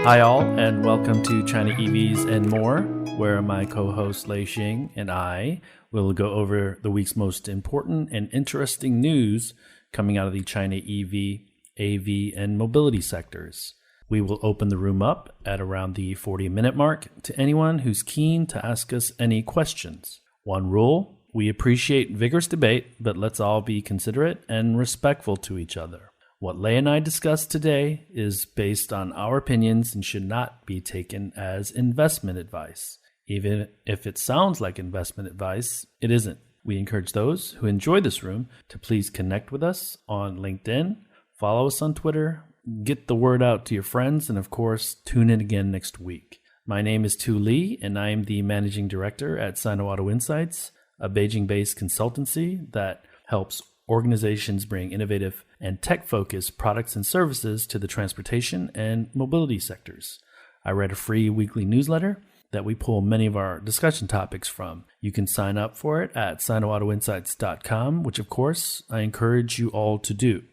Hi all, and welcome to China EVs and More, where my co-host Lei Xing and I will go over the week's most important and interesting news coming out of the China EV, AV, and mobility sectors. We will open the room up at around the 40-minute mark to anyone who's keen to ask us any questions. One rule, we appreciate vigorous debate, but let's all be considerate and respectful to each other. What Lei and I discussed today is based on our opinions and should not be taken as investment advice. Even if it sounds like investment advice, it isn't. We encourage those who enjoy this room to please connect with us on LinkedIn, follow us on Twitter, get the word out to your friends, and of course, tune in again next week. My name is Tu Li, and I am the Managing Director at Sino Auto Insights, a Beijing-based consultancy that helps organizations bring innovative and tech-focused products and services to the transportation and mobility sectors. I write a free weekly newsletter that we pull many of our discussion topics from. You can sign up for it at sinoautoinsights.com, which of course I encourage you all to do.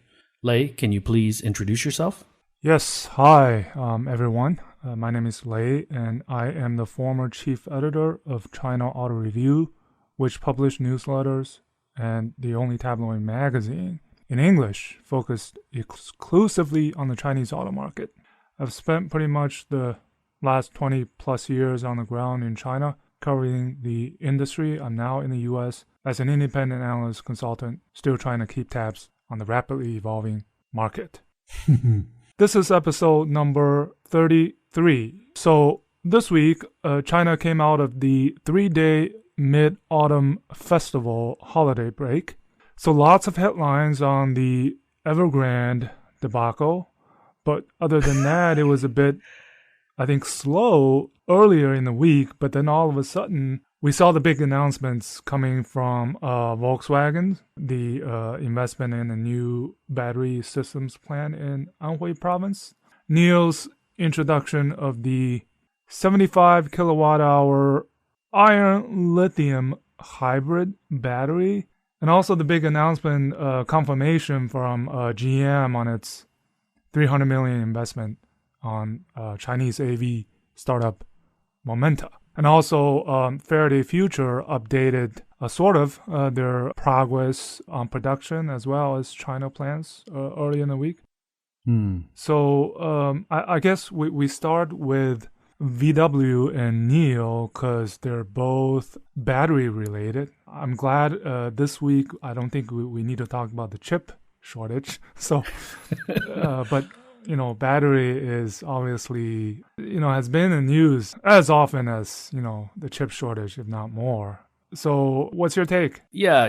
Lei, can you please introduce yourself? Yes, hi everyone. My name is Lei, and I am the former chief editor of China Auto Review, which published newsletters and the only tabloid magazine in English focused exclusively on the Chinese auto market. I've spent pretty much the last 20 plus years on the ground in China covering the industry. I'm now in the US as an independent analyst consultant, still trying to keep tabs on the rapidly evolving market. This is episode number 33. So this week, China came out of the 3-day Mid-Autumn Festival holiday break. So lots of headlines on the Evergrande debacle. But other than that, it was a bit, I think, slow earlier in the week. But then all of a sudden, we saw the big announcements coming from Volkswagen, the investment in a new battery systems plant in Anhui Province, NIO's introduction of the 75 kilowatt hour Iron Lithium hybrid battery, and also the big announcement confirmation from GM on its $300 million investment on Chinese AV startup Momenta. And also Faraday Future updated their progress on production as well as China plans early in the week. So I guess we start with VW and NIO because they're both battery related. I'm glad this week I don't think we need to talk about the chip shortage. So, but battery is obviously has been in the news as often as the chip shortage, if not more. So, what's your take? Yeah,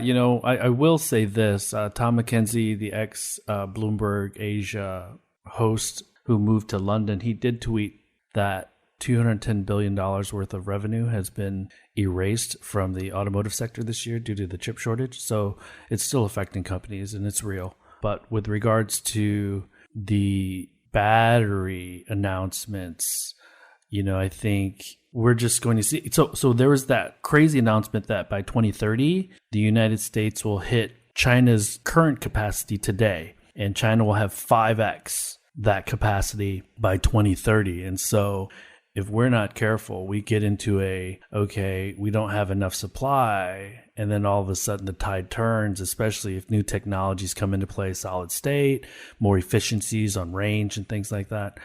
I will say this: Tom McKenzie, the ex Bloomberg Asia host who moved to London, he did tweet that $210 billion worth of revenue has been erased from the automotive sector this year due to the chip shortage. So it's still affecting companies and it's real. But with regards to the battery announcements, I think we're just going to see. So there was that crazy announcement that by 2030, the United States will hit China's current capacity today, and China will have 5x that capacity by 2030. And so if we're not careful, we get into we don't have enough supply, and then all of a sudden the tide turns, especially if new technologies come into play, solid state, more efficiencies on range and things like that.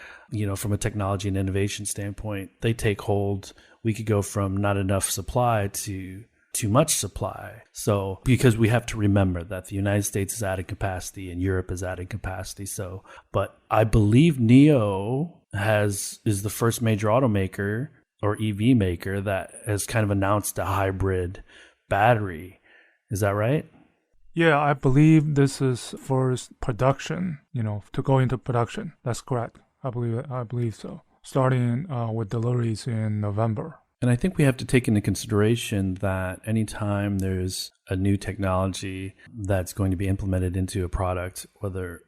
From a technology and innovation standpoint, they take hold. We could go from not enough supply to too much supply. So because we have to remember that the United States is adding capacity and Europe is adding capacity. So, but I believe NIO is the first major automaker or EV maker that has kind of announced a hybrid battery. Is that right? Yeah, I believe this is first production, to go into production. That's correct. I believe so. Starting with deliveries in November. And I think we have to take into consideration that anytime there's a new technology that's going to be implemented into a product, whether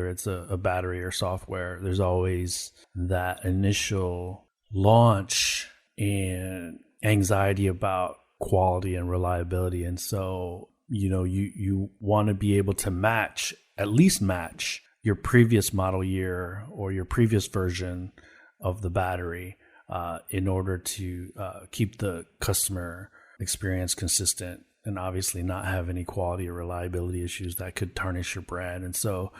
it's a battery or software, there's always that initial launch and anxiety about quality and reliability. And so, you want to be able to at least match your previous model year or your previous version of the battery in order to keep the customer experience consistent and obviously not have any quality or reliability issues that could tarnish your brand. And so,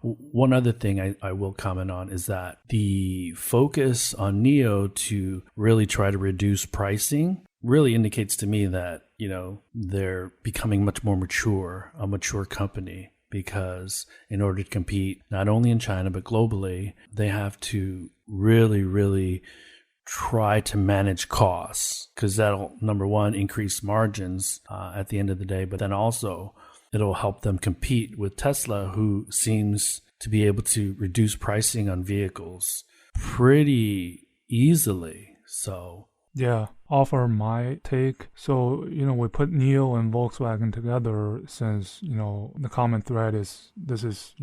one other thing I will comment on is that the focus on NIO to really try to reduce pricing really indicates to me that, they're becoming much more a mature company, because in order to compete not only in China but globally, they have to really, really try to manage costs, because that'll, number one, increase margins at the end of the day, but then also it'll help them compete with Tesla, who seems to be able to reduce pricing on vehicles pretty easily. So yeah, offer my take. So, we put NIO and Volkswagen together since, the common thread is this is,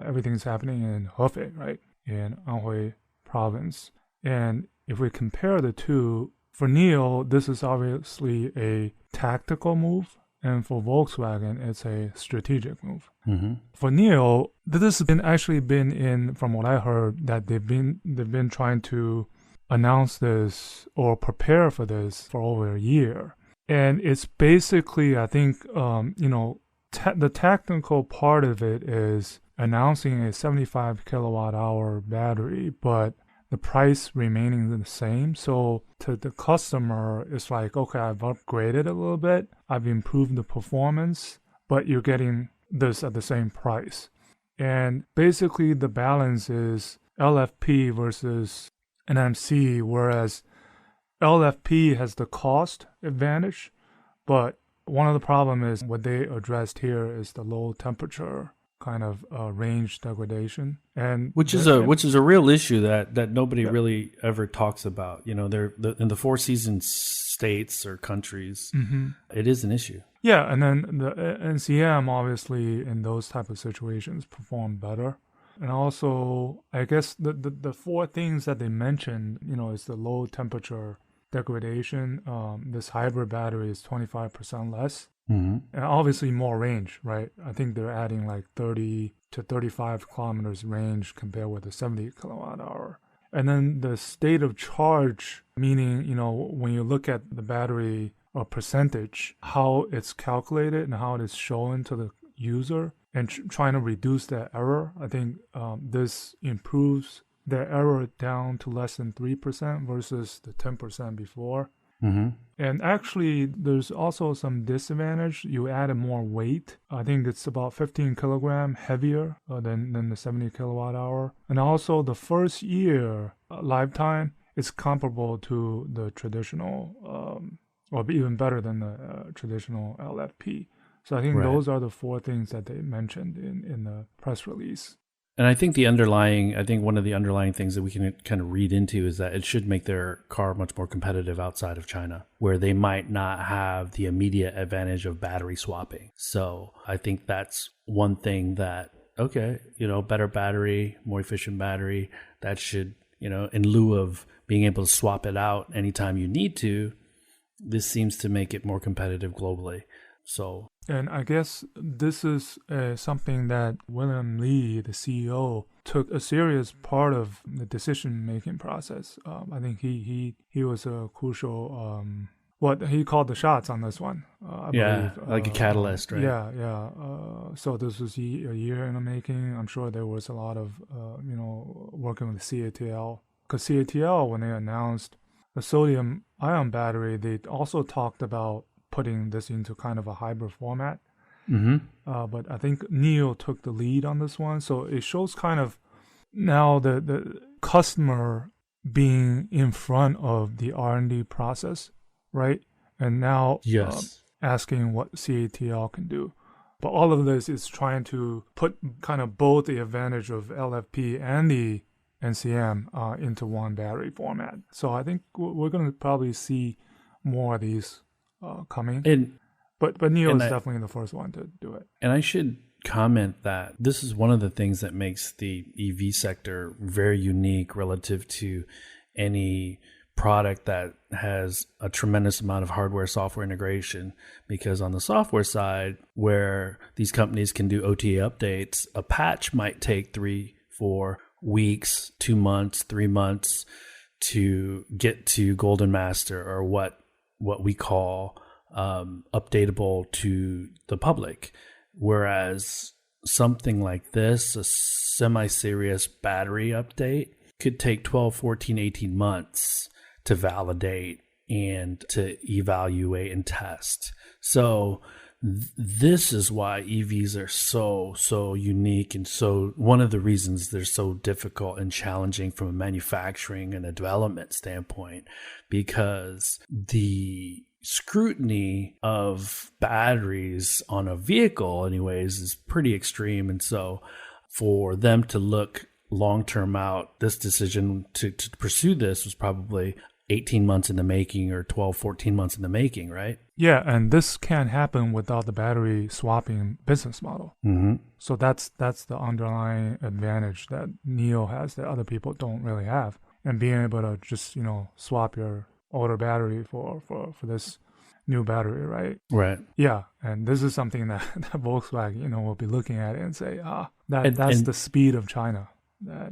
everything's happening in Hefei, right? In Anhui Province. And if we compare the two, for NIO, this is obviously a tactical move. And for Volkswagen, it's a strategic move. mm-hmm. For NIO, this has been in, from what I heard, that they've been trying to announce this or prepare for this for over a year. And it's basically, I think, the technical part of it is announcing a 75 kilowatt hour battery, but the price remaining the same. So to the customer, it's like, okay, I've upgraded a little bit, I've improved the performance, but you're getting this at the same price. And basically the balance is LFP versus NMC, whereas LFP has the cost advantage, but one of the problem is what they addressed here is the low temperature kind of range degradation, and which is a real issue that nobody really ever talks about. They're in the Four Seasons states or countries, it is an issue. Yeah, and then the NCM obviously in those type of situations perform better. And also, I guess the four things that they mentioned, is the low temperature degradation. This hybrid battery is 25% less. Mm-hmm. And obviously more range, right? I think they're adding like 30 to 35 kilometers range compared with the 70 kilowatt hour. And then the state of charge, meaning, when you look at the battery percentage, how it's calculated and how it is shown to the user, and trying to reduce that error. I think this improves the error down to less than 3% versus the 10% before. Mm-hmm. And actually, there's also some disadvantage. You added more weight. I think it's about 15 kilogram heavier than the 70 kilowatt hour. And also, the first year lifetime is comparable to the traditional, or even better than the traditional LFP. So I think those are the four things that they mentioned in the press release. And I think one of the underlying things that we can kind of read into is that it should make their car much more competitive outside of China, where they might not have the immediate advantage of battery swapping. So I think that's one thing that, better battery, more efficient battery, that should, in lieu of being able to swap it out anytime you need to, this seems to make it more competitive globally. So, and I guess this is something that William Li, the CEO, took a serious part of the decision-making process. I think he was a crucial, what he called the shots on this one. I believe. Like a catalyst, right? Yeah. So this was a year in the making. I'm sure there was a lot of, working with CATL. Because CATL, when they announced the sodium-ion battery, they also talked about putting this into kind of a hybrid format. Mm-hmm. But I think NIO took the lead on this one. So it shows kind of now the customer being in front of the R&D process, right? And now asking what CATL can do. But all of this is trying to put kind of both the advantage of LFP and the NCM into one battery format. So I think we're going to probably see more of these coming. But NIO is definitely the first one to do it. And I should comment that this is one of the things that makes the EV sector very unique relative to any product that has a tremendous amount of hardware software integration, because on the software side, where these companies can do OTA updates, a patch might take 3, 4, weeks, 2 months, 3 months to get to Golden Master, or what we call updatable to the public. Whereas something like this, a semi-serious battery update, could take 12, 14, 18 months to validate and to evaluate and test. So this is why EVs are so unique, and so one of the reasons they're so difficult and challenging from a manufacturing and a development standpoint, because the scrutiny of batteries on a vehicle anyways is pretty extreme. And so for them to look long-term out, this decision to pursue this was probably 18 months in the making, or 12, 14 months in the making, right? Yeah, and this can't happen without the battery swapping business model. Mm-hmm. So that's the underlying advantage that NIO has that other people don't really have. And being able to just, swap your older battery for this new battery, right? Right. Yeah, and this is something that Volkswagen, will be looking at it and say, that's the speed of China.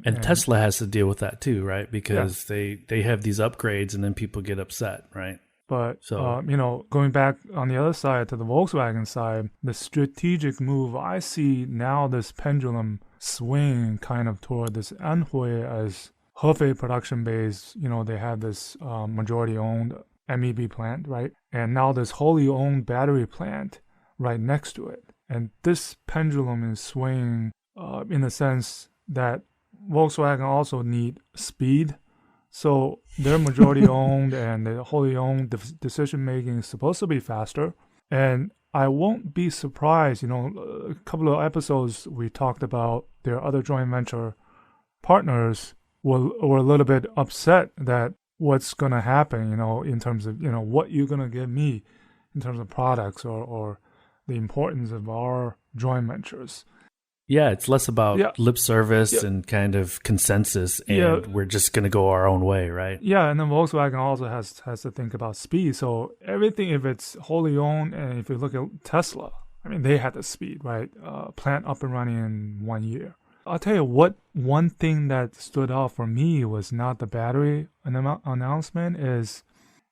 And Tesla has to deal with that too, right? Because they have these upgrades and then people get upset, right? But, going back on the other side to the Volkswagen side, the strategic move, I see now this pendulum swing kind of toward this Anhui as Hefei production base. They have this majority-owned MEB plant, right? And now this wholly-owned battery plant right next to it. And this pendulum is swinging in the sense that Volkswagen also need speed. So they're majority owned and the wholly owned decision making is supposed to be faster. And I won't be surprised, a couple of episodes we talked about their other joint venture partners were a little bit upset that what's going to happen, in terms of, what you're going to give me in terms of products or the importance of our joint ventures. Yeah, it's less about lip service and kind of consensus, and we're just going to go our own way, right? Yeah, and then Volkswagen also has to think about speed. So everything, if it's wholly owned, and if you look at Tesla, they had the speed, right? Plant up and running in 1 year. I'll tell you what, one thing that stood out for me was not the battery announcement, is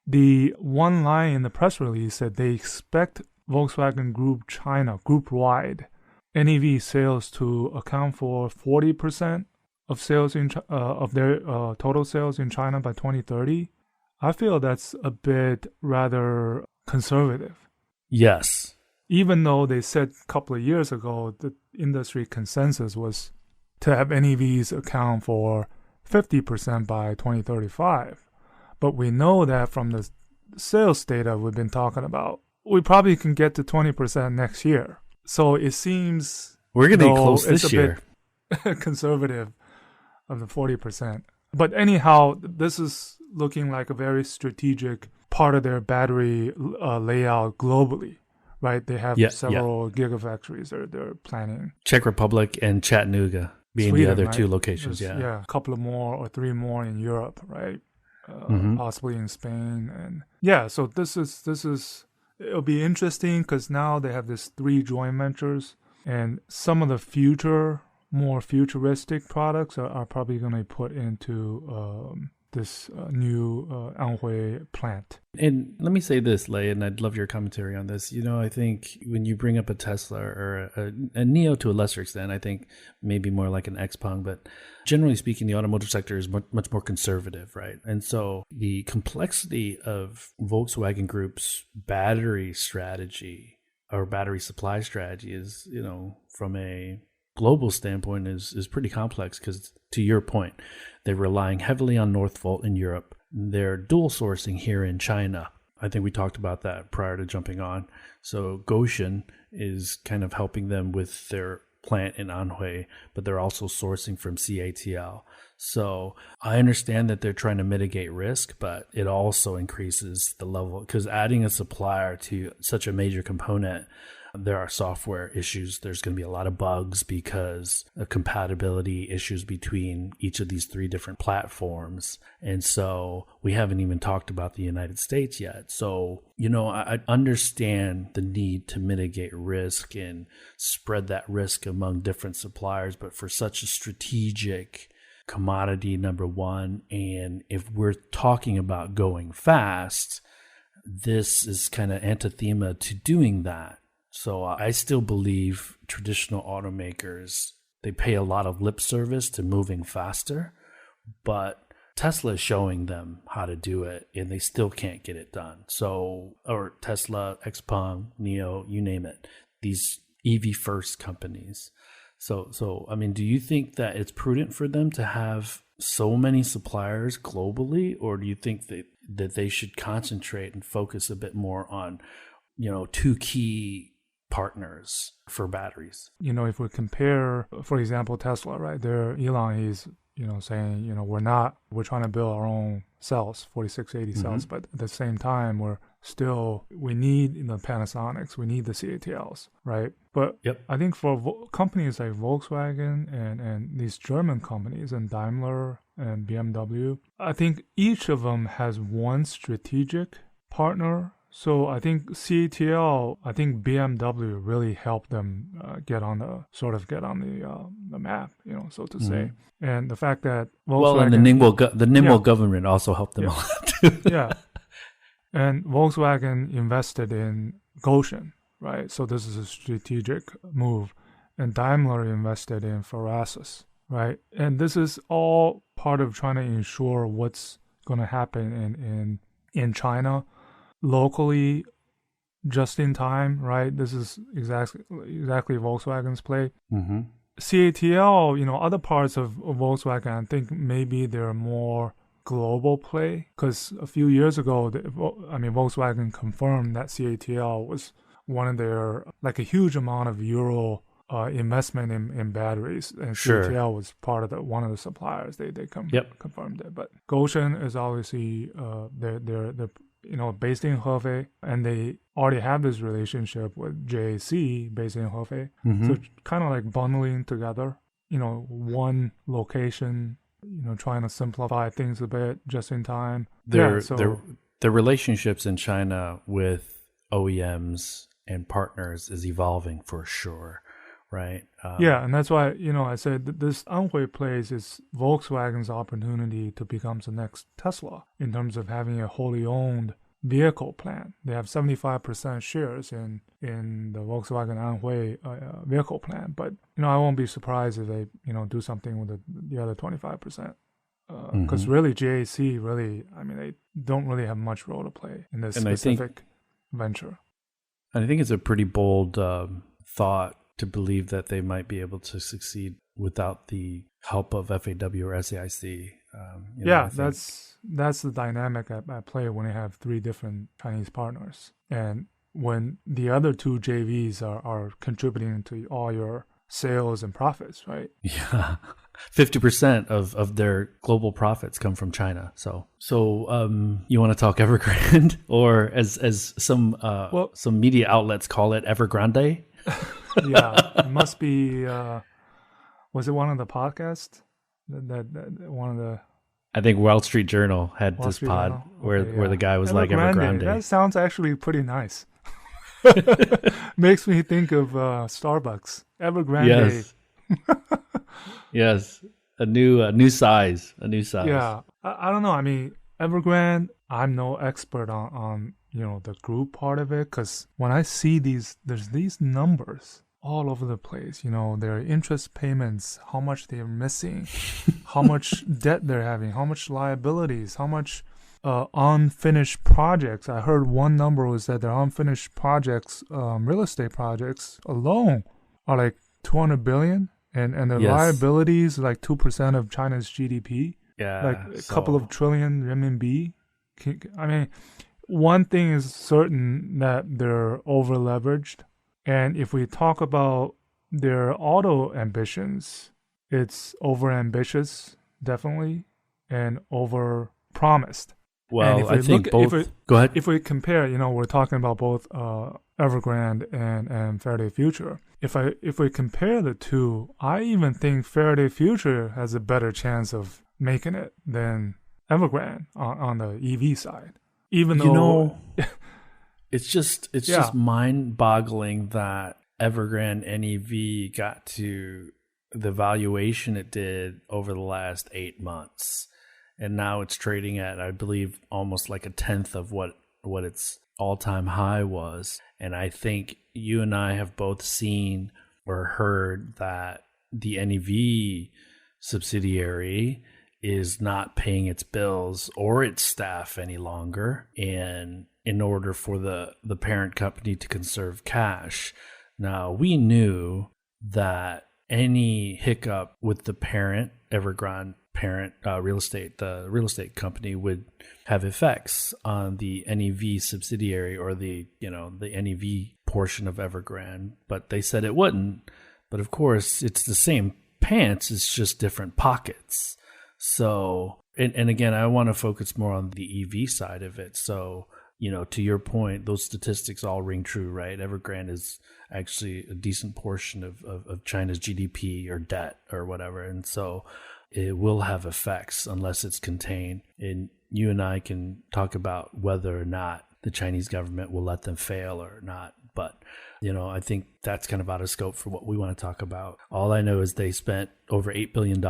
the one line in the press release that they expect Volkswagen Group China, group-wide, NEV sales to account for 40% of sales of their total sales in China by 2030. I feel that's a bit rather conservative. Yes. Even though they said a couple of years ago the industry consensus was to have NEVs account for 50% by 2035. But we know that from the sales data we've been talking about, we probably can get to 20% next year. So it seems we're going to be close this year. Bit conservative of the 40%. But anyhow, this is looking like a very strategic part of their battery layout globally, right? They have several gigafactories they're planning. Czech Republic and Chattanooga being Sweden, the other two locations. There's, a couple of more or 3 more in Europe, right? Possibly in Spain. And so this is. It'll be interesting because now they have this 3 joint ventures, and some of the more futuristic products are probably going to be put into this new Anhui plant. And let me say this, Lei, and I'd love your commentary on this. I think when you bring up a Tesla or a NIO to a lesser extent, I think maybe more like an XPeng, but generally speaking, the automotive sector is much more conservative, right? And so the complexity of Volkswagen Group's battery strategy or battery supply strategy is, from a global standpoint is pretty complex because, to your point, they're relying heavily on Northvolt in Europe. They're dual sourcing here in China. I think we talked about that prior to jumping on. So Gotion is kind of helping them with their plant in Anhui, but they're also sourcing from CATL. So I understand that they're trying to mitigate risk, but it also increases the level because adding a supplier to such a major component, there are software issues. There's going to be a lot of bugs because of compatibility issues between each of these 3 different platforms. And so we haven't even talked about the United States yet. So, I understand the need to mitigate risk and spread that risk among different suppliers. But for such a strategic commodity number one. And if we're talking about going fast, this is kind of anathema to doing that. So I still believe traditional automakers, they pay a lot of lip service to moving faster, but Tesla is showing them how to do it, and they still can't get it done. So, or Tesla, XPeng, NIO, you name it, these EV first companies. So I mean, do you think that it's prudent for them to have so many suppliers globally, or do you think that they should concentrate and focus a bit more on, two key partners for batteries? If we compare, for example, Tesla, right? Elon is, saying, we're trying to build our own cells, 4680 cells, but at the same time, we need the Panasonics, we need the CATLs, right? But I think for companies like Volkswagen and these German companies and Daimler and BMW, I think each of them has one strategic partner. So I think CATL, I think BMW really helped them get on the map, so to say. And the fact that Volkswagen, and the Ningbo government also helped them a lot too. Yeah. And Volkswagen invested in Goshen, right? So this is a strategic move. And Daimler invested in Faraday, right? And this is all part of trying to ensure what's going to happen in China locally, just in time, right? This is exactly Volkswagen's play. CATL, other parts of Volkswagen, I think maybe they're more global play, because a few years ago, Volkswagen confirmed that CATL was one of their, like a huge amount of euro investment in batteries, and CATL was part of one of the suppliers. They confirmed it. But Goshen is obviously they're based in Hefei, and they already have this relationship with JAC based in Hefei. So it's kind of like bundling together, one location, trying to simplify things a bit just in time. Their relationships in China with OEMs and partners is evolving for sure, right? And that's why, I said that this Anhui place is Volkswagen's opportunity to become the next Tesla in terms of having a wholly owned vehicle plant. They have 75% shares in the Volkswagen Anhui vehicle plant, but I won't be surprised if they do something with the other 25%, because really JAC they don't really have much role to play in this specific venture. And I think it's a pretty bold thought to believe that they might be able to succeed without the help of FAW or SAIC. That's the dynamic at play when you have three different Chinese partners, and when the other two JVs are contributing to all your sales and profits, right? Yeah, 50% of their global profits come from China. So you want to talk Evergrande, or as some media outlets call it, Evergrande? Yeah, it must be. Was it one of the podcasts? That one of the. I think Wall Street Journal had this pod where the guy was like Evergrande. That sounds actually pretty nice. Makes me think of Starbucks. Evergrande. Yes. A new size. Yeah. I don't know. I mean, Evergrande, I'm no expert on the group part of it, because when I see there's these numbers all over the place, their interest payments, how much they're missing, how much debt they're having, how much liabilities, how much unfinished projects. I heard one number was that their unfinished projects, real estate projects alone, are like 200 billion, and their liabilities like 2% of China's GDP. Yeah, like a couple of trillion renminbi. I mean, one thing is certain, that they're over leveraged. And if we talk about their auto ambitions, it's over ambitious, definitely, and over promised. Well, I think both. Go ahead. If we compare, we're talking about both Evergrande and Faraday Future. If we compare the two, I even think Faraday Future has a better chance of making it than Evergrande on the EV side. Even though it's just mind-boggling that Evergrande NEV got to the valuation it did over the last 8 months. And now it's trading at, I believe, almost like a tenth of what its all-time high was. And I think you and I have both seen or heard that the NEV subsidiary is not paying its bills or its staff any longer, and in order for the parent company to conserve cash. Now, we knew that any hiccup with the parent, Evergrande parent the real estate company, would have effects on the NEV subsidiary or the NEV portion of Evergrande, but they said it wouldn't. But of course, it's the same pants, it's just different pockets. So, and again, I want to focus more on the EV side of it. So, to your point, those statistics all ring true, right? Evergrande is actually a decent portion of China's GDP or debt or whatever. And so it will have effects unless it's contained. And you and I can talk about whether or not the Chinese government will let them fail or not. But, I think that's kind of out of scope for what we want to talk about. All I know is they spent over $8 billion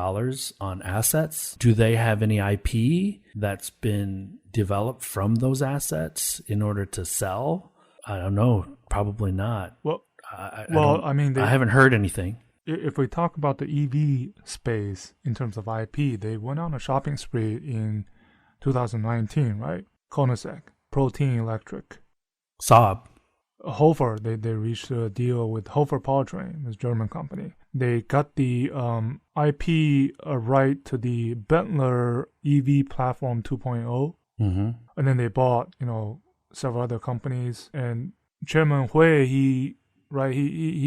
on assets. Do they have any IP that's been developed from those assets in order to sell? I don't know. Probably not. Well, I haven't heard anything. If we talk about the EV space in terms of IP, they went on a shopping spree in 2019, right? Koenigsegg, Protein Electric, Saab. Hofer, they reached a deal with Hofer Powertrain, this German company. They got the IP right to the Bentley EV Platform 2.0, and then they bought several other companies. And Chairman Hui, he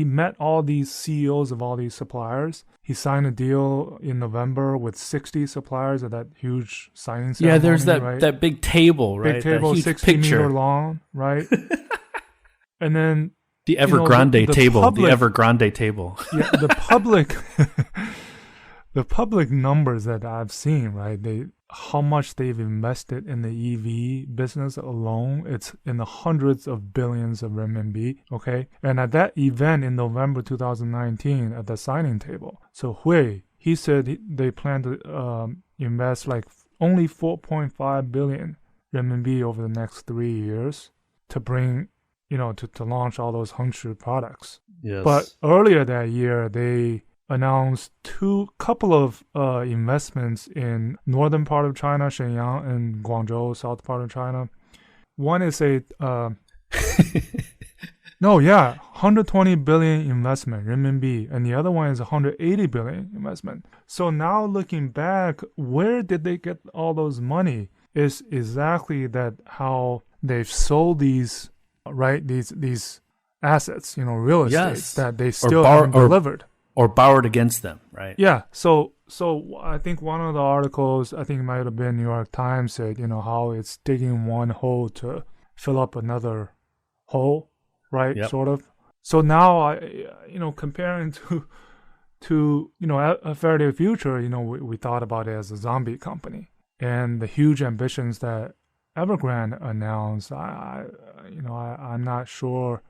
met all these CEOs of all these suppliers. He signed a deal in November with 60 suppliers at that huge signing ceremony. Yeah, there's that big table, right? Big table, 60-meter long, right? And then the Evergrande table, public, the Evergrande table. Yeah, the public numbers that I've seen, right? How much they've invested in the EV business alone, it's in the hundreds of billions of renminbi, okay? And at that event in November 2019 at the signing table, so Hui, he said they plan to invest like only 4.5 billion renminbi over the next 3 years to bring to launch all those Hongshu products. Yes. But earlier that year, they announced couple of investments in northern part of China, Shenyang, and Guangzhou, south part of China. One is 120 billion investment, renminbi, and the other one is 180 billion investment. So now looking back, where did they get all those money? Is exactly that how they've sold these assets, real estate that they still haven't delivered. Or borrowed against them, right? Yeah. So I think one of the articles, I think it might have been New York Times, said, how it's digging one hole to fill up another hole, right? Yep. Sort of. So now, comparing to a Faraday Future, we thought about it as a zombie company. And the huge ambitions that Evergrande announced, I'm not sure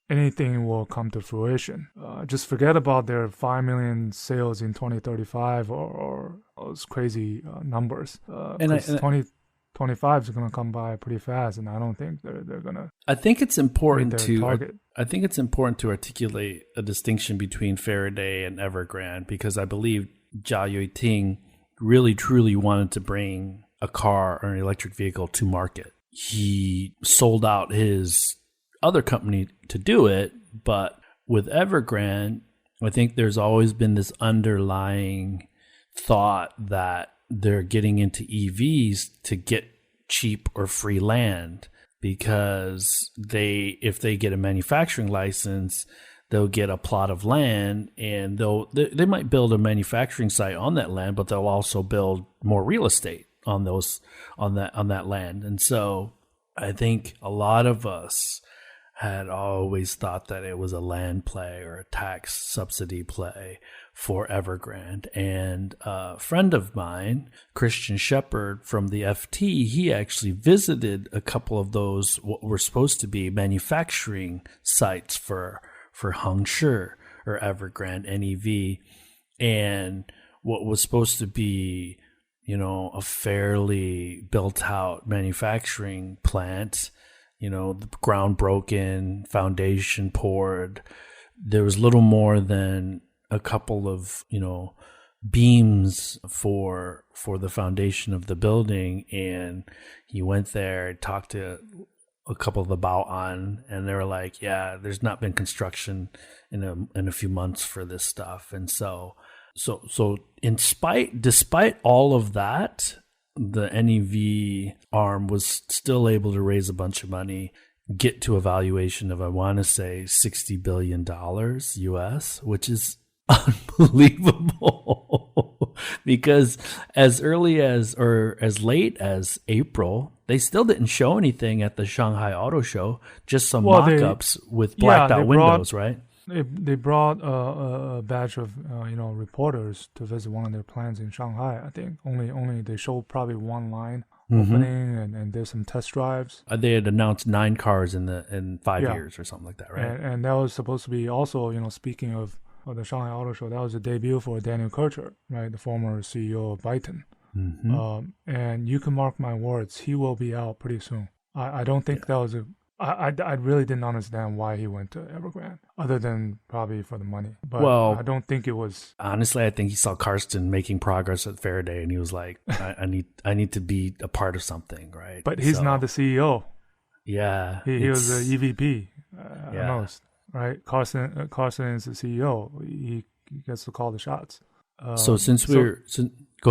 anything will come to fruition. Just forget about their 5 million sales in 2035 or those crazy numbers. And 2025 is going to come by pretty fast, and I don't think they're going to. I think it's important target. I think it's important to articulate a distinction between Faraday and Evergrande, because I believe Jia Yueting really truly wanted to bring a car or an electric vehicle to market. He sold out his other company to do it, but with Evergrande, I think there's always been this underlying thought that they're getting into EVs to get cheap or free land, because if they get a manufacturing license, they'll get a plot of land, and they might build a manufacturing site on that land, but they'll also build more real estate on that land. And so I think a lot of us had always thought that it was a land play or a tax subsidy play for Evergrande. And a friend of mine, Christian Shepard from the FT, he actually visited a couple of those what were supposed to be manufacturing sites for Hongshu or Evergrande NEV. And what was supposed to be, a fairly built out manufacturing plant, the ground broken, foundation poured, there was little more than a couple of, beams for the foundation of the building. And he went there, talked to a couple of the Bao'an, and they were like, yeah, there's not been construction in a few months for this stuff. And so despite all of that, the NEV arm was still able to raise a bunch of money, get to a valuation of, I want to say, $60 billion US, which is unbelievable. Because as early as, or as late as April, they still didn't show anything at the Shanghai Auto Show, just some mock-ups with blacked out windows, right? They brought a batch of reporters to visit one of their plants in Shanghai. I think only they showed probably one line opening, and there's some test drives. They had announced 9 cars in 5 years or something like that, right? And that was supposed to be also, speaking of the Shanghai Auto Show, that was a debut for Daniel Kircher, right, the former CEO of Byton. And you can mark my words, he will be out pretty soon. I don't think that was I really didn't understand why he went to Evergrande, other than probably for the money. But I don't think it was. Honestly, I think he saw Karsten making progress at Faraday, and he was like, "I need to be a part of something, right?" But he's not the CEO. Yeah, he was the EVP at most, right? Karsten is the CEO. He gets to call the shots. Go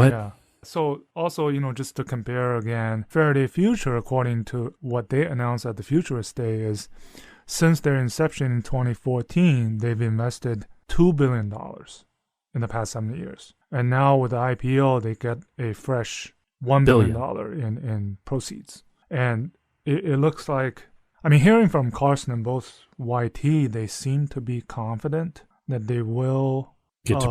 ahead. Yeah. So also, just to compare again, Faraday Future, according to what they announced at the Futurist Day, is since their inception in 2014, they've invested $2 billion in the past 7 years. And now with the IPO, they get a fresh $1 billion in proceeds. And it looks like, hearing from Carson and both YT, they seem to be confident that they will get to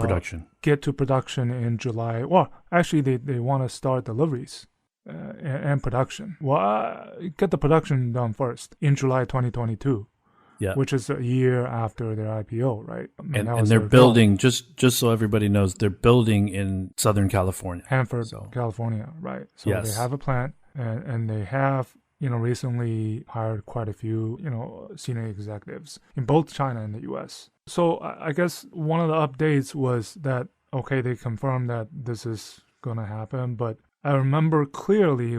production in July. Well, actually, they want to start deliveries and production. Well, get the production done first in July 2022, which is a year after their IPO, right? And they're building, just so everybody knows, they're building in Southern California. Hanford, California, right? So they have a plant, and they have, recently hired quite a few, senior executives in both China and the U.S. So I guess one of the updates was that, okay, they confirmed that this is going to happen. But I remember clearly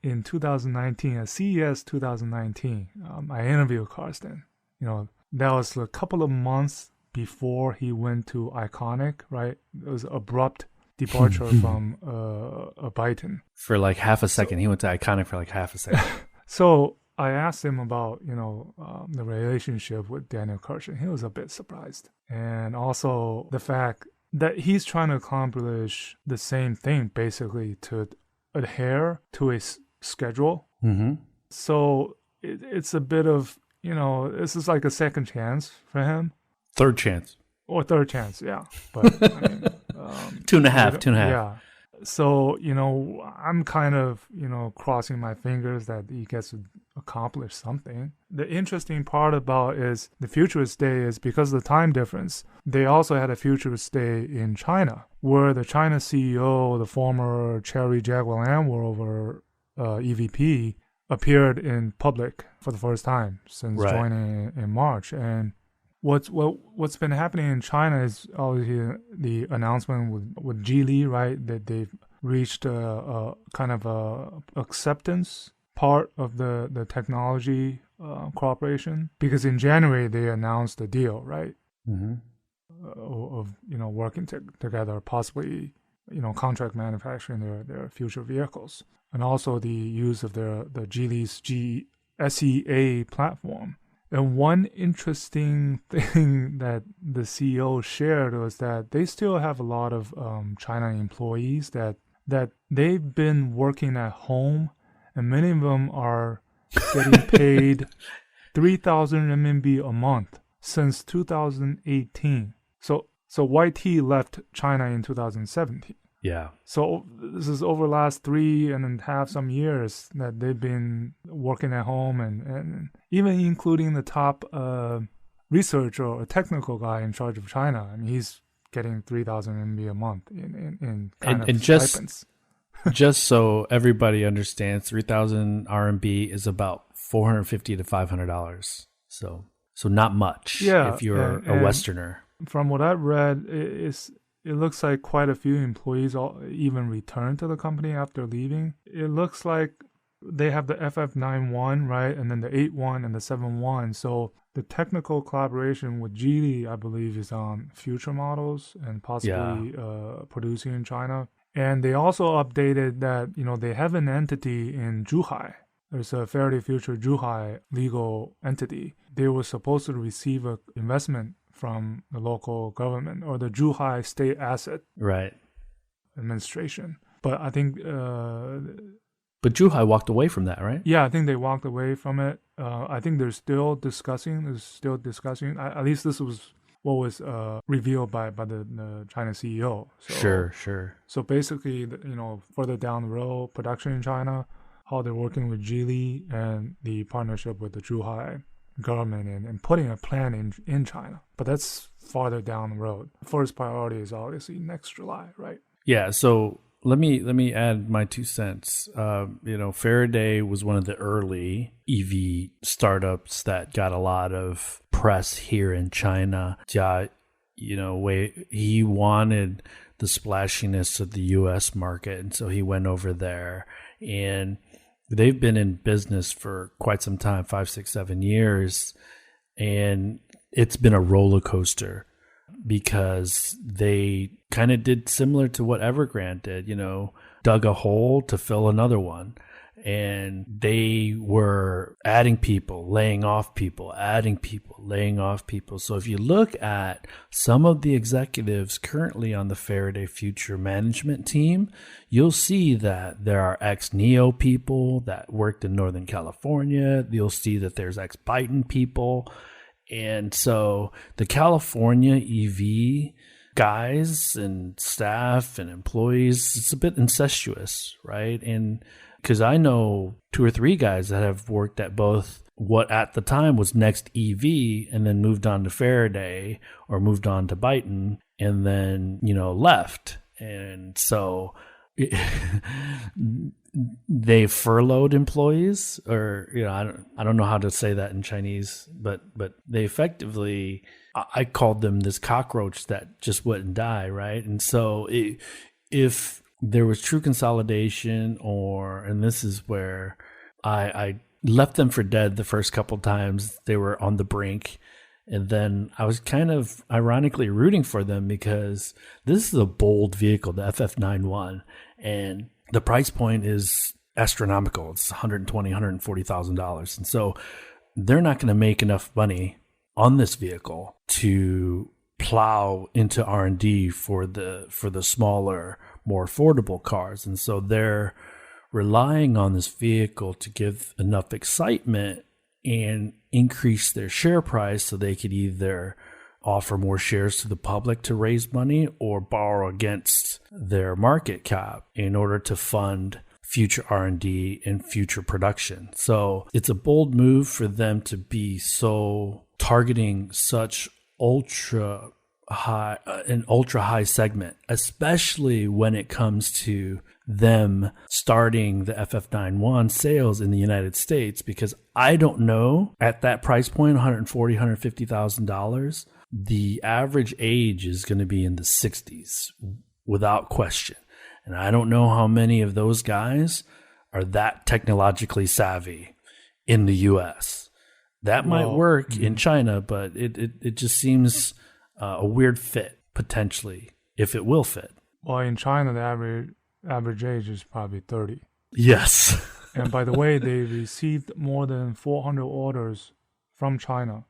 in 2019, at CES 2019, I interviewed Karsten. That was a couple of months before he went to Iconic, right? It was abrupt departure from a Byton. For like half a second. He went to Iconic for like half a second. So I asked him about, the relationship with Daniel Kircher. He was a bit surprised. And also the fact that he's trying to accomplish the same thing, basically, to adhere to a schedule. So it's a bit of, this is like a second chance for him. Third chance, yeah. But two and a half. Yeah. So, I'm kind of, crossing my fingers that he gets to accomplish something. The interesting part about is the Futurist Day is because of the time difference, they also had a Futurist Day in China, where the China CEO, the former Chery Jaguar Land Rover EVP, appeared in public for the first time since joining in March. And what's been happening in China is obviously the announcement with Geely, right? That they've reached a kind of a acceptance part of the technology cooperation, because in January they announced the deal, right? Of working together, possibly contract manufacturing their future vehicles, and also the use of the Geely's SEA platform. And one interesting thing that the CEO shared was that they still have a lot of China employees that they've been working at home, and many of them are getting paid 3,000 RMB a month since 2018. So YT left China in 2017. Yeah. So this is over the last 3.5 some years that they've been working at home, and even including the top researcher or technical guy in charge of China. He's getting 3,000 RMB a month in kind And of stipends. just so everybody understands, 3,000 RMB is about $450 to $500. So not much if you're a Westerner. From what I've read, it looks like quite a few employees even returned to the company after leaving. It looks like they have the FF91, right? And then the 81 and the 71. So the technical collaboration with Geely, I believe, is on future models and possibly producing in China. And they also updated that, they have an entity in Zhuhai. There's a Faraday Future Zhuhai legal entity. They were supposed to receive an investment from the local government or the Zhuhai State Asset Administration. But I think... But Zhuhai walked away from that, right? Yeah, I think they walked away from it. I think they're still discussing. At least this was what was revealed by the China CEO. So, Sure. So basically, further down the road, production in China, how they're working with Geely and the partnership with the Zhuhai government and putting a plan in China. But that's farther down the road. First priority is obviously next July, right? Yeah, so let me add my 2 cents. Faraday was one of the early EV startups that got a lot of press here in China. He wanted the splashiness of the US market, and so he went over there. And they've been in business for quite some time, 5, 6, 7 years, and it's been a roller coaster because they kind of did similar to what Evergrande did, dug a hole to fill another one. And they were adding people, laying off people, adding people, laying off people. So if you look at some of the executives currently on the Faraday Future management team, you'll see that there are ex-NIO people that worked in Northern California. You'll see that there's ex-Byton people. And so the California EV guys and staff and employees, it's a bit incestuous, right? And because I know 2 or 3 guys that have worked at both what at the time was Next EV and then moved on to Faraday or moved on to Byton and then, left. And so they furloughed employees, or I don't know how to say that in Chinese, but they effectively, I called them this cockroach that just wouldn't die, right? And so if there was true consolidation, and this is where I left them for dead the first couple times they were on the brink. And then I was kind of ironically rooting for them because this is a bold vehicle, the FF91, and the price point is astronomical. It's $120,000, $140,000. And so they're not going to make enough money on this vehicle to plow into R&D for the smaller, more affordable cars. And so they're relying on this vehicle to give enough excitement and increase their share price so they could either offer more shares to the public to raise money or borrow against their market cap in order to fund future R&D and future production. So it's a bold move for them to be so targeting such ultra high segment, especially when it comes to them starting the FF91 sales in the United States, because I don't know at that price point, $140,000, $150,000, the average age is going to be in the 60s without question. And I don't know how many of those guys are that technologically savvy in the US. That might work in China, but it just seems a weird fit, potentially, if it will fit. Well, in China, the average age is probably 30. Yes. And by the way, they received more than 400 orders from China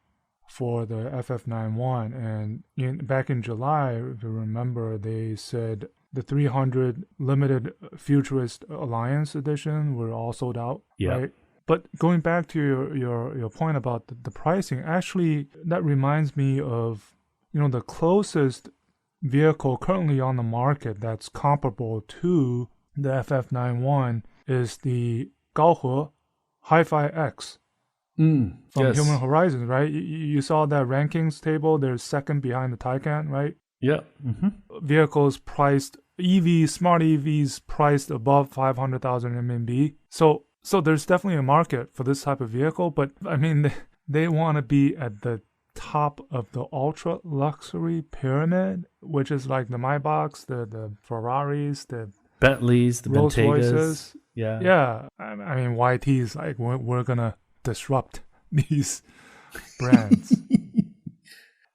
for the FF91. And back in July, if you remember, they said the 300 limited Futurist Alliance edition were all sold out, right? But going back to your point about the pricing, actually, that reminds me of, the closest vehicle currently on the market that's comparable to the FF91 is the Gaohe Hi-Fi X from Human Horizons, right? You saw that rankings table. They're second behind the Taycan, right? Yeah. Vehicles priced, smart EVs priced above 500,000 RMB. So there's definitely a market for this type of vehicle, but I mean, they want to be at the top of the ultra luxury pyramid, which is like the Maybachs, the Ferraris, the Bentleys, the Rolls Bentegas. Royces. Yeah. I mean, YT is like, we're going to disrupt these brands.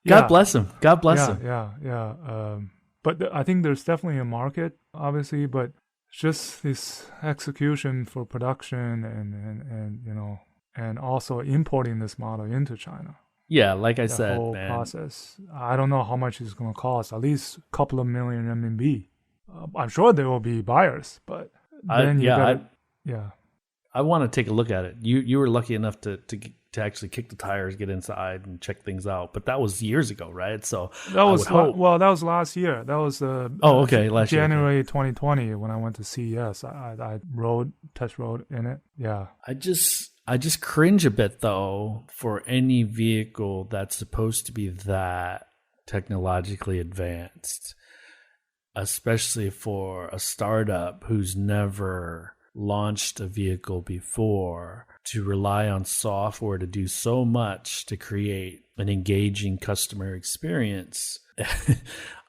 God bless them. God bless them. Yeah. But I think there's definitely a market, obviously, but it's just this execution for production and you know, and also importing this model into China. Yeah, like I The said, whole man. process. I don't know how much it's going to cost. At least a couple of million RMB. I'm sure there will be buyers, but then I want to take a look at it. You were lucky enough to actually kick the tires, get inside, and check things out. But that was years ago, right? So that was that was last year. That was last January year. 2020 when I went to CES. I test rode in it. Yeah. I just cringe a bit though for any vehicle that's supposed to be that technologically advanced, especially for a startup who's never launched a vehicle before, to rely on software to do so much to create an engaging customer experience.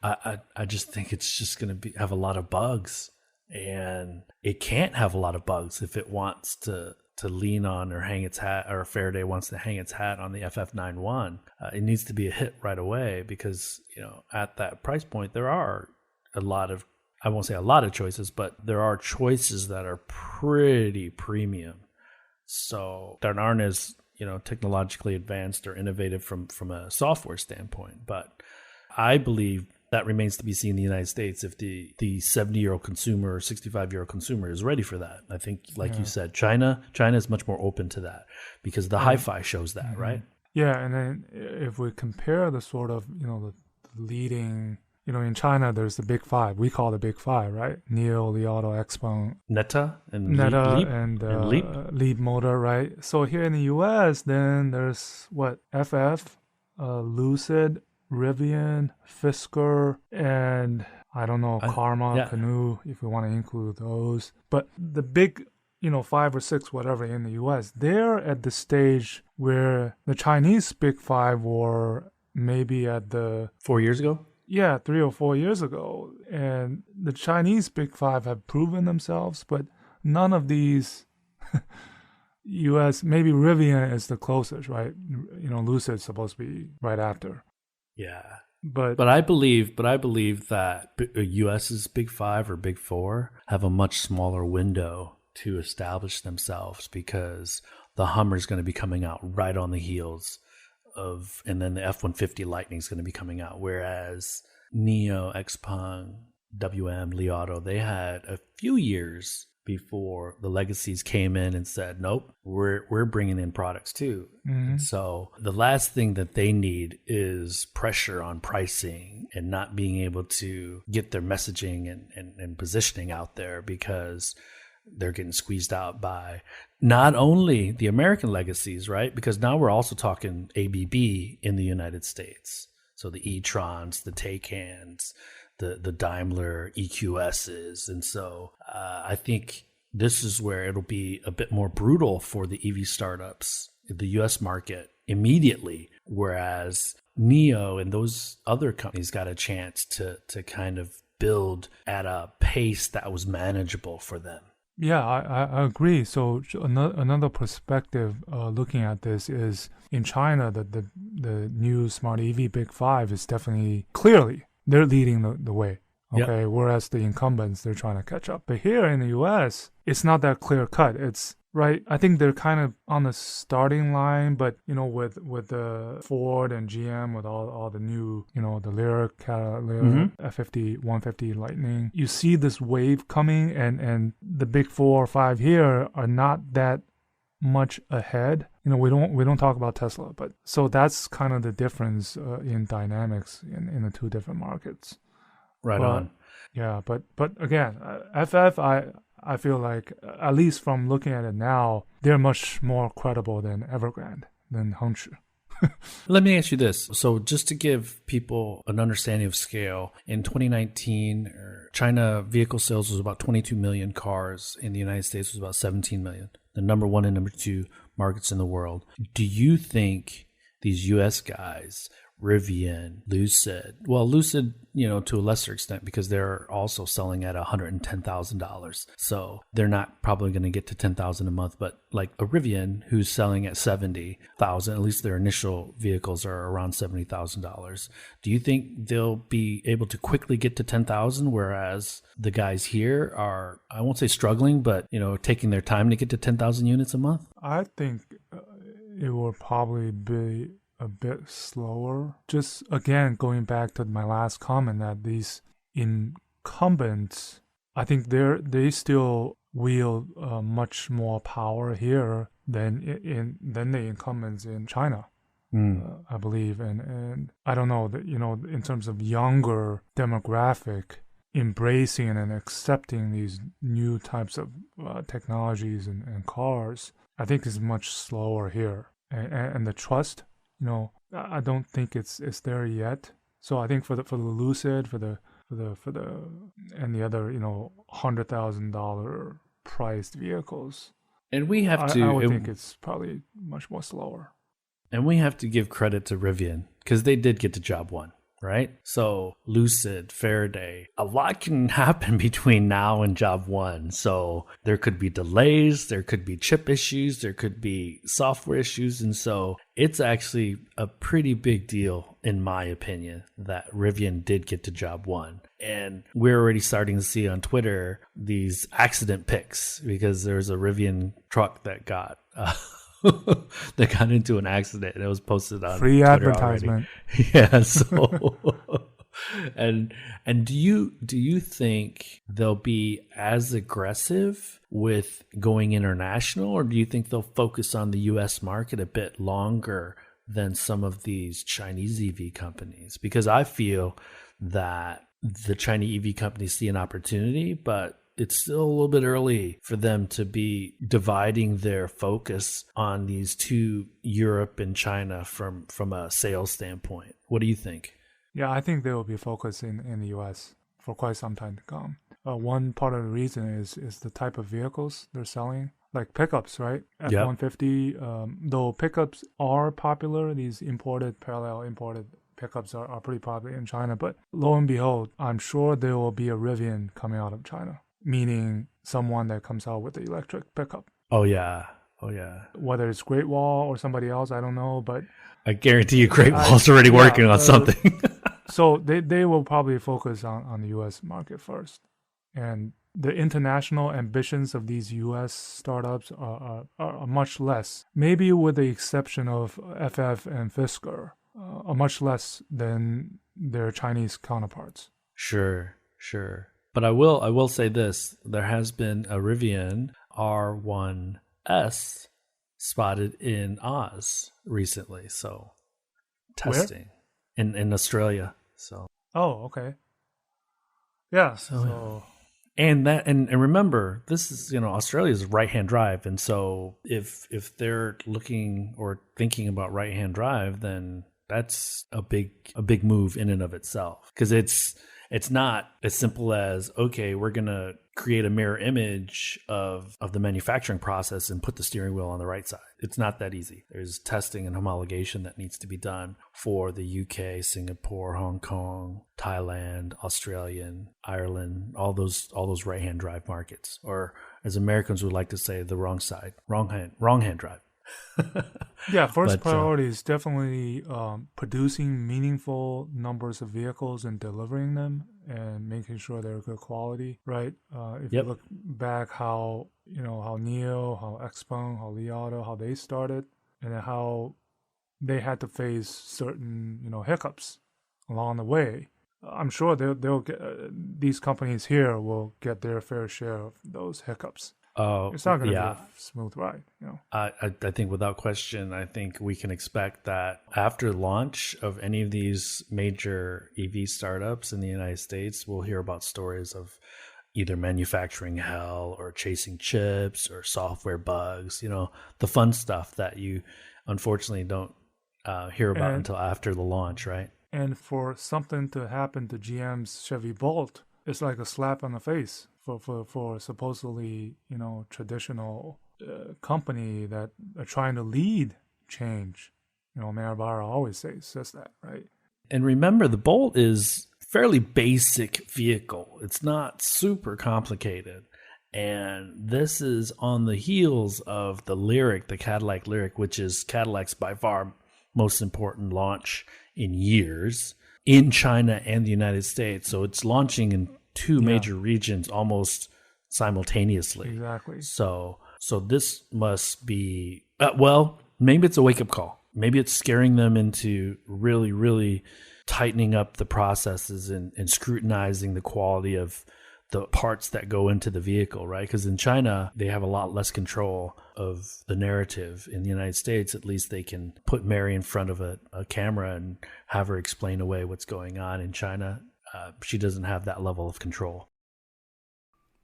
I just think it's just going to have a lot of bugs, and it can't have a lot of bugs if it wants to lean on or hang its hat, or Faraday wants to hang its hat on the FF91. It needs to be a hit right away because, you know, at that price point, there are a lot of, I won't say a lot of choices, but there are choices that are pretty premium. So that aren't as, you know, technologically advanced or innovative from a software standpoint. But I believe that remains to be seen in the United States if the 70-year-old consumer or 65-year-old consumer is ready for that. I think, like you said, China is much more open to that because the hi-fi shows that, right? Yeah, and then if we compare the sort of, you know, the leading, you know, in China, there's the big five. We call the big five, right? NIO, Li Auto, XPeng, Neta and Leap, Leap. Leap Motor, right? So here in the US, then there's FF, Lucid, Rivian, Fisker, and I don't know, Karma, Canoe, if we want to include those. But the big, you know, 5 or 6, whatever, in the US, they're at the stage where the Chinese big five were maybe at the 4 years ago. Yeah, 3 or 4 years ago. And the Chinese big five have proven themselves, but none of these US, maybe Rivian is the closest, right? You know, Lucid's supposed to be right after. Yeah. But I believe that US's big five or big four have a much smaller window to establish themselves because the Hummer's going to be coming out right on the heels of, and then the F-150 Lightning is going to be coming out. Whereas NIO, XPeng, WM, Li Auto, they had a few years before the legacies came in and said, nope, we're bringing in products too. Mm-hmm. So the last thing that they need is pressure on pricing and not being able to get their messaging and positioning out there because they're getting squeezed out by not only the American legacies, right? Because now we're also talking ABB in the United States. So the e-trons, the Taycans, the Daimler EQSs. And so I think this is where it'll be a bit more brutal for the EV startups in the US market immediately, whereas NIO and those other companies got a chance to kind of build at a pace that was manageable for them. Yeah, I agree. So another perspective looking at this is in China, the new smart EV big five is definitely clearly they're leading the way. Okay, yep. Whereas the incumbents, they're trying to catch up. But here in the US, it's not that clear cut. It's right. I think they're kind of on the starting line, but you know, with the Ford and GM, with all the new, you know, the Lyric, F50, 150 Lightning, you see this wave coming, and the big 4 or 5 here are not that much ahead. You know, we don't talk about Tesla, but so that's kind of the difference in dynamics in the two different markets. Right on. Yeah, but again, FF, I feel like, at least from looking at it now, they're much more credible than Evergrande, than Hongqi. Let me ask you this. So just to give people an understanding of scale, in 2019, China vehicle sales was about 22 million cars. In the United States was about 17 million. The number one and number two markets in the world. Do you think these U.S. guys, Rivian, Lucid, to a lesser extent because they're also selling at $110,000. So they're not probably going to get to 10,000 a month, but like a Rivian who's selling at 70,000, at least their initial vehicles are around $70,000. Do you think they'll be able to quickly get to 10,000, whereas the guys here are, I won't say struggling, but taking their time to get to 10,000 units a month? I think it will probably be a bit slower. Just again, going back to my last comment that these incumbents, I think they still wield much more power here than the incumbents in China. I believe, and I don't know that in terms of younger demographic embracing and accepting these new types of technologies and cars, I think is much slower here, and the trust. I don't think it's there yet. So I think for the Lucid, for the and the other $100,000 priced vehicles, and we have to. I would think it's probably much more slower. And we have to give credit to Rivian because they did get to job one, right? So Lucid, Faraday, a lot can happen between now and job one. So there could be delays, there could be chip issues, there could be software issues. And so it's actually a pretty big deal, in my opinion, that Rivian did get to job one. And we're already starting to see on Twitter these accident pics because there's a Rivian truck that got... that got into an accident and it was posted on free Twitter advertisement. Already. Yeah, so and do you think they'll be as aggressive with going international, or do you think they'll focus on the US market a bit longer than some of these Chinese EV companies? Because I feel that the Chinese EV companies see an opportunity, but it's still a little bit early for them to be dividing their focus on these two, Europe and China, from a sales standpoint. What do you think? Yeah, I think they will be focusing in the U.S. for quite some time to come. One part of the reason is the type of vehicles they're selling, like pickups, right? F-150, though pickups are popular, these parallel imported pickups are pretty popular in China. But lo and behold, I'm sure there will be a Rivian coming out of China. Meaning someone that comes out with the electric pickup. Oh yeah. Whether it's Great Wall or somebody else, I don't know, but I guarantee you Great Wall's already working on something. So they will probably focus on the U.S. market first. And the international ambitions of these U.S. startups are much less. Maybe with the exception of FF and Fisker, are much less than their Chinese counterparts. Sure. But I will say this: there has been a Rivian R1S spotted in Oz recently, so testing in Australia. So okay, yeah. And remember, this is Australia's right-hand drive, and so if they're looking or thinking about right-hand drive, then that's a big move in and of itself, because it's not as simple as, okay, we're going to create a mirror image of the manufacturing process and put the steering wheel on the right side. It's not that easy. There's testing and homologation that needs to be done for the UK, Singapore, Hong Kong, Thailand, Australian, Ireland, all those right-hand drive markets, or as Americans would like to say, the wrong side, wrong hand drive. Yeah, first priority is definitely producing meaningful numbers of vehicles and delivering them and making sure they're good quality, right? If you look back how NIO, how XPeng, how Li Auto, how they started, and how they had to face certain hiccups along the way. I'm sure they'll get these companies here will get their fair share of those hiccups. It's not going to be a smooth ride. I think without question, I think we can expect that after launch of any of these major EV startups in the United States, we'll hear about stories of either manufacturing hell or chasing chips or software bugs, the fun stuff that you unfortunately don't hear about until after the launch, right? And for something to happen to GM's Chevy Bolt, it's like a slap on the face for supposedly, traditional company that are trying to lead change. Mayor Barra always says that, right? And remember, the Bolt is fairly basic vehicle. It's not super complicated. And this is on the heels of the Lyriq, the Cadillac Lyriq, which is Cadillac's by far most important launch in years in China and the United States. So it's launching in two major regions almost simultaneously. Exactly. So this must be, maybe it's a wake-up call. Maybe it's scaring them into really, really tightening up the processes and scrutinizing the quality of the parts that go into the vehicle, right? Because in China, they have a lot less control of the narrative. In the United States, at least they can put Mary in front of a camera and have her explain away what's going on. In China, she doesn't have that level of control.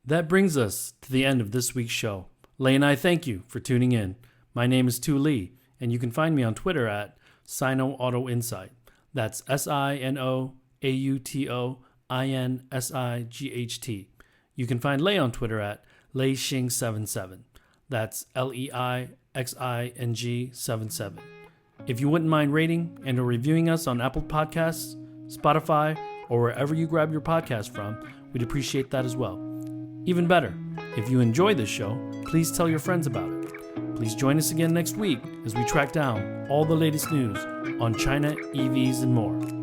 That brings us to the end of this week's show. Lei and I thank you for tuning in. My name is Tu Li, and you can find me on Twitter at Sino Auto Insight. That's SinoAutoInsight. You can find Lei on Twitter at LeiXing77. That's LEIXING77. If you wouldn't mind rating and or reviewing us on Apple Podcasts, Spotify, or wherever you grab your podcast from, we'd appreciate that as well. Even better, if you enjoy this show, please tell your friends about it. Please join us again next week as we track down all the latest news on China, EVs, and more.